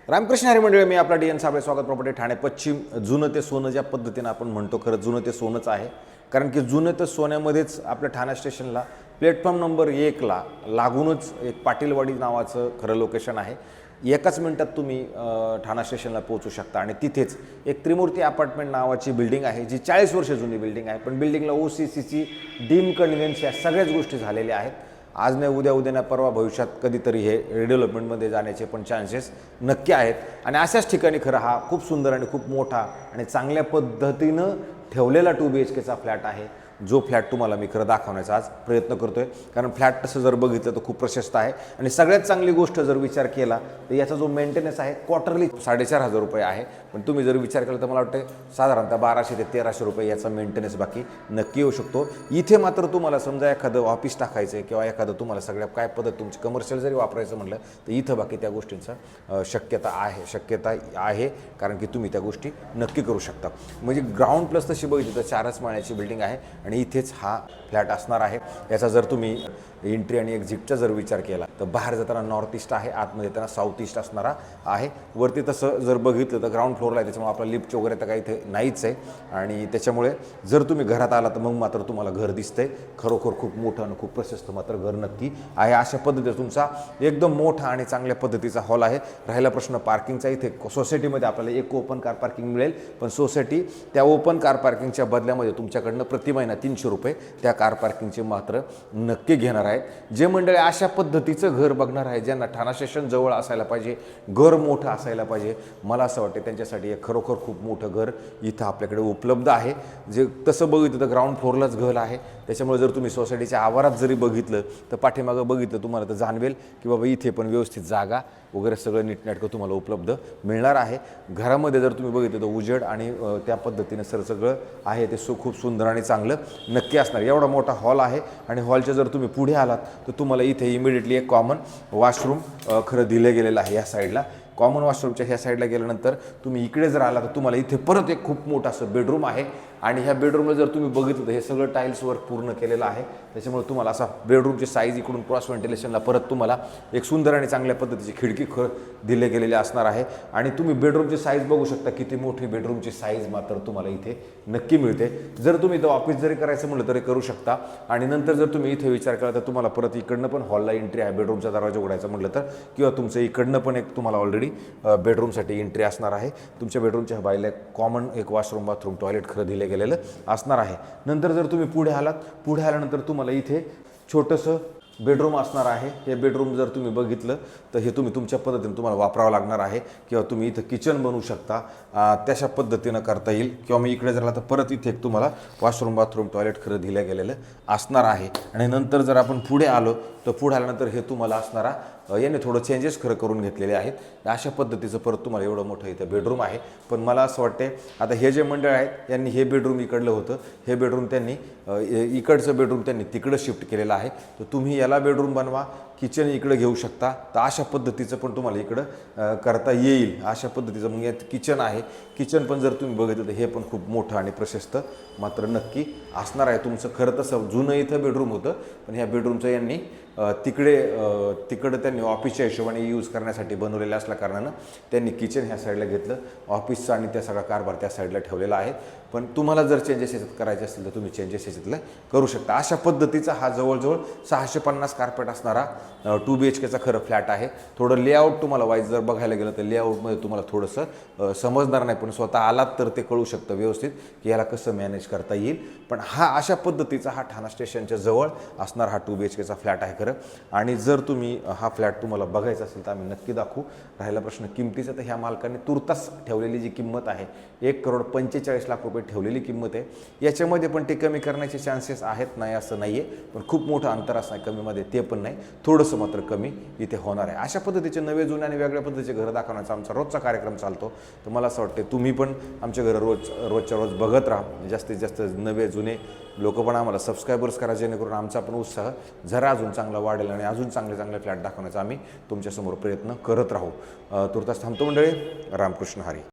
रामकृष्ण हरी मंडळी, मी आपला D N Sable, स्वागत प्रॉपर्टी ठाणे पश्चिम. जुनं ते सोनं ज्या पद्धतीनं आपण म्हणतो, खरं जुनं ते सोनंच आहे. कारण की जुनं ते सोन्यामध्येच आपल्या ठाणा स्टेशनला प्लॅटफॉर्म नंबर 1ला लागूनच एक पाटीलवाडी नावाचं खरं लोकेशन आहे. एकाच मिनिटात तुम्ही ठाणा स्टेशनला पोहोचू शकता आणि तिथेच एक त्रिमूर्ती अपार्टमेंट नावाची बिल्डिंग आहे, जी 40 वर्ष जुनी बिल्डिंग आहे. पण बिल्डिंगला OCCची डीम कन्व्हेन्स या सगळ्याच गोष्टी झालेल्या आहेत. आज नाही उद्या नाही परवा भविष्यात कधीतरी हे रिडेव्हलपमेंटमध्ये जाण्याचे पण चान्सेस नक्की आहेत. आणि अशाच ठिकाणी खरं हा खूप सुंदर आणि खूप मोठा आणि चांगल्या पद्धतीनं ठेवलेला 2 BHKचा फ्लॅट आहे, जो फ्लॅट तुम्हाला मी खरं दाखवण्याचा आज प्रयत्न करतोय. कारण फ्लॅट तसं जर बघितलं तर खूप प्रशस्त आहे. आणि सगळ्यात चांगली गोष्ट जर विचार केला तर याचा जो मेंटेनन्स आहे क्वार्टरली 4,500 रुपये आहे. पण तुम्ही जर विचार केला तर मला वाटतं साधारणतः 1200 ते 1300 रुपये याचा मेंटेनन्स बाकी नक्की येऊ शकतो. इथे मात्र तुम्हाला समजा एखादं ऑफिस टाकायचं आहे किंवा एखादं तुम्हाला सगळ्या काय पद्धत तुमची कमर्शियल जरी वापरायचं म्हटलं तर इथं बाकी त्या गोष्टींचा शक्यता आहे. कारण की तुम्ही त्या गोष्टी नक्की करू शकता. म्हणजे ग्राउंड प्लस तशी बघितली तर 4च माळ्याची बिल्डिंग आहे आणि इथेच हा फ्लॅट असणार आहे. याचा जर तुम्ही एंट्री आणि एक्झिटचा जर विचार केला तर बाहेर जाताना नॉर्थ ईस्ट आहे, आतमध्ये येताना साऊथ ईस्ट असणारा आहे. वरती तसं जर बघितलं तर ग्राउंड फ्लोअरला आहे, त्याच्यामुळे आपला लिफ्ट वगैरे तर काही इथे नाहीच आहे. आणि त्याच्यामुळे जर तुम्ही घरात आला तर मग मात्र तुम्हाला घर दिसतंय. खरोखर खूप मोठं आणि खूप प्रशस्त मात्र घर नक्की आहे. अशा पद्धतीचा तुमचा एकदम मोठा आणि चांगल्या पद्धतीचा हॉल आहे. राहिला प्रश्न पार्किंगचा, इथे सोसायटीमध्ये आपल्याला एक ओपन कार पार्किंग मिळेल. पण सोसायटी त्या ओपन कार पार्किंगच्या बदल्यामध्ये तुमच्याकडनं प्रति महिना 300 रुपये त्या कार पार्किंगचे मात्र नक्की घेणार आहेत. जे मंडळी अशा पद्धतीचं घर बघणार आहे, ज्यांना ठाणा स्टेशन जवळ असायला पाहिजे, घर मोठं असायला पाहिजे, मला असं वाटतं त्यांच्यासाठी एक खरोखर खूप मोठं घर इथं आपल्याकडे उपलब्ध आहे. जे तसं बघितलं तर ग्राउंड फ्लोअरलाच घर आहे. त्याच्यामुळे जर तुम्ही सोसायटीच्या आवारात जरी बघितलं तर पाठीमागं बघितलं तुम्हाला तर जाणवेल की बाबा इथे पण व्यवस्थित जागा वगैरे सगळं नीटनेटकं तुम्हाला उपलब्ध मिळणार आहे. घरामध्ये जर तुम्ही बघितलं तर उजेड आणि त्या पद्धतीनं सगळं आहे ते खूप सुंदर आणि चांगलं नक्की असणार. एवढा मोठा हॉल आहे आणि हॉलच्या जर तुम्ही पुढे आलात तर तुम्हाला इथे इमिडिएटली एक कॉमन वॉशरूम खरं दिलं गेलेलं आहे. या साईडला कॉमन वॉशरूमच्या ह्या साईडला गेल्यानंतर तुम्ही इकडे जर आला तर तुम्हाला इथे परत एक खूप मोठं असं बेडरूम आहे. आणि ह्या बेडरूमला जर तुम्ही बघितलं तर हे सगळं टाईल्स वर्क पूर्ण केलेलं आहे. त्याच्यामुळे तुम्हाला असा बेडरूमची साईज इकडून क्रॉस व्हेंटिलेशनला परत तुम्हाला एक सुंदर आणि चांगल्या पद्धतीची खिडकी दिले गेलेली असणार आहे. आणि तुम्ही बेडरूमची साईज बघू शकता, किती मोठी बेडरूमची साईज मात्र तुम्हाला इथे नक्की मिळते. जर तुम्ही इथं ऑफिस जरी करायचं म्हटलं तरी करू शकता. आणि नंतर जर तुम्ही इथे विचार केला तर तुम्हाला परत इकडनं पण हॉलला एंट्री आहे. बेडरूमचा दरवाजा उघडायचा म्हटलं तर किंवा तुमचं इकडनं पण एक तुम्हाला ऑलरेडी बेडरूमसाठी एंट्री असणार आहे. तुमच्या बेडरूमच्या बाहेर कॉमन एक वॉशरूम बाथरूम टॉयलेट खरं दिले गेलेलं असणार आहे. नंतर जर तुम्ही पुढे आल्यानंतर तुम्हाला इथे छोटंसं बेडरूम असणार आहे. हे बेडरूम जर तुम्ही बघितलं तर हे तुम्ही तुमच्या पद्धतीने तुम्हाला वापरावं लागणार आहे. किंवा तुम्ही इथं किचन बनवू शकता, तशा पद्धतीनं करता येईल. किंवा मी इकडे जर आला तर परत इथे एक तुम्हाला वॉशरूम बाथरूम टॉयलेट खरं दिलं गेलेलं असणार आहे. आणि नंतर जर आपण पुढे आलो तर पुढे आल्यानंतर हे तुम्हाला असणारा याने थोडं चेंजेस खरं करून घेतलेले आहेत. अशा पद्धतीचं परत तुम्हाला एवढं मोठं इथं बेडरूम आहे. पण मला असं वाटते आता हे जे मंडळ आहेत यांनी हे बेडरूम इकडलं होतं, हे बेडरूम त्यांनी इकडचं बेडरूम त्यांनी तिकडं शिफ्ट केलेलं आहे. तर तुम्ही याला बेडरूम बनवा, किचन इकडं घेऊ शकता. तर अशा पद्धतीचं पण तुम्हाला इकडं करता येईल. अशा पद्धतीचं मग यात किचन आहे. किचन पण जर तुम्ही बघितलं तर हे पण खूप मोठं आणि प्रशस्त मात्र नक्की असणार आहे. तुमचं खरं तसं जुनं इथं बेडरूम होतं, पण ह्या बेडरूमचं यांनी तिकडं त्यांनी ऑफिसच्या हिशोबाने यूज करण्यासाठी बनवलेलं असल्या कारणानं त्यांनी किचन ह्या साईडला घेतलं. ऑफिसचा आणि त्या सगळा कारभार त्या साईडला ठेवलेला आहे. पण तुम्हाला जर चेंजेस याच्यात करायचे असतील तर तुम्ही चेंजेस याच्यातलं करू शकता. अशा पद्धतीचा हा जवळजवळ 650 कार्पेट असणारा 2 BHKचा खरं फ्लॅट आहे. थोडं लेआउट तुम्हाला वाईज जर बघायला गेलं तर लेआउटमध्ये तुम्हाला थोडंसं समजणार नाही, पण स्वतः आलात तर ते कळू शकतं व्यवस्थित की याला कसं मॅनेज करता येईल. पण हा अशा पद्धतीचा हा ठाणा स्टेशनच्या जवळ असणार हा 2 BHKचा फ्लॅट आहे खरं. आणि जर तुम्ही हा फ्लॅट तुम्हाला बघायचा असेल तर आम्ही नक्की दाखवू. राहिला प्रश्न किमतीचा, तर ह्या मालकाने तुर्तास ठेवलेली जी किंमत आहे 1,45,00,000 रुपये ठेवलेली किंमत आहे. याच्यामध्ये पण ते कमी करण्याचे चान्सेस आहेत, नाही असं नाही आहे. पण खूप मोठं अंतर असं आहे कमीमध्ये ते पण नाही, थोडंसं मात्र कमी इथे होणार आहे. अशा पद्धतीचे नवे जुने आणि वेगळ्या पद्धतीचे घरं दाखवण्याचा आमचा रोजचा कार्यक्रम चालतो. तर मला असं वाटतं तुम्ही पण आमच्या घरं रोजच्या रोज बघत राहा. जास्तीत जास्त नवे जुने लोक पण आम्हाला सबस्क्रायबर्स करा, जेणेकरून आमचा पण उत्साह जरा अजून चांगला वाढेल आणि अजून चांगले फ्लॅट दाखवण्याचा आम्ही तुमच्यासमोर प्रयत्न करत राहू. तुर्तास थांबतो मंडळी. रामकृष्ण हरी.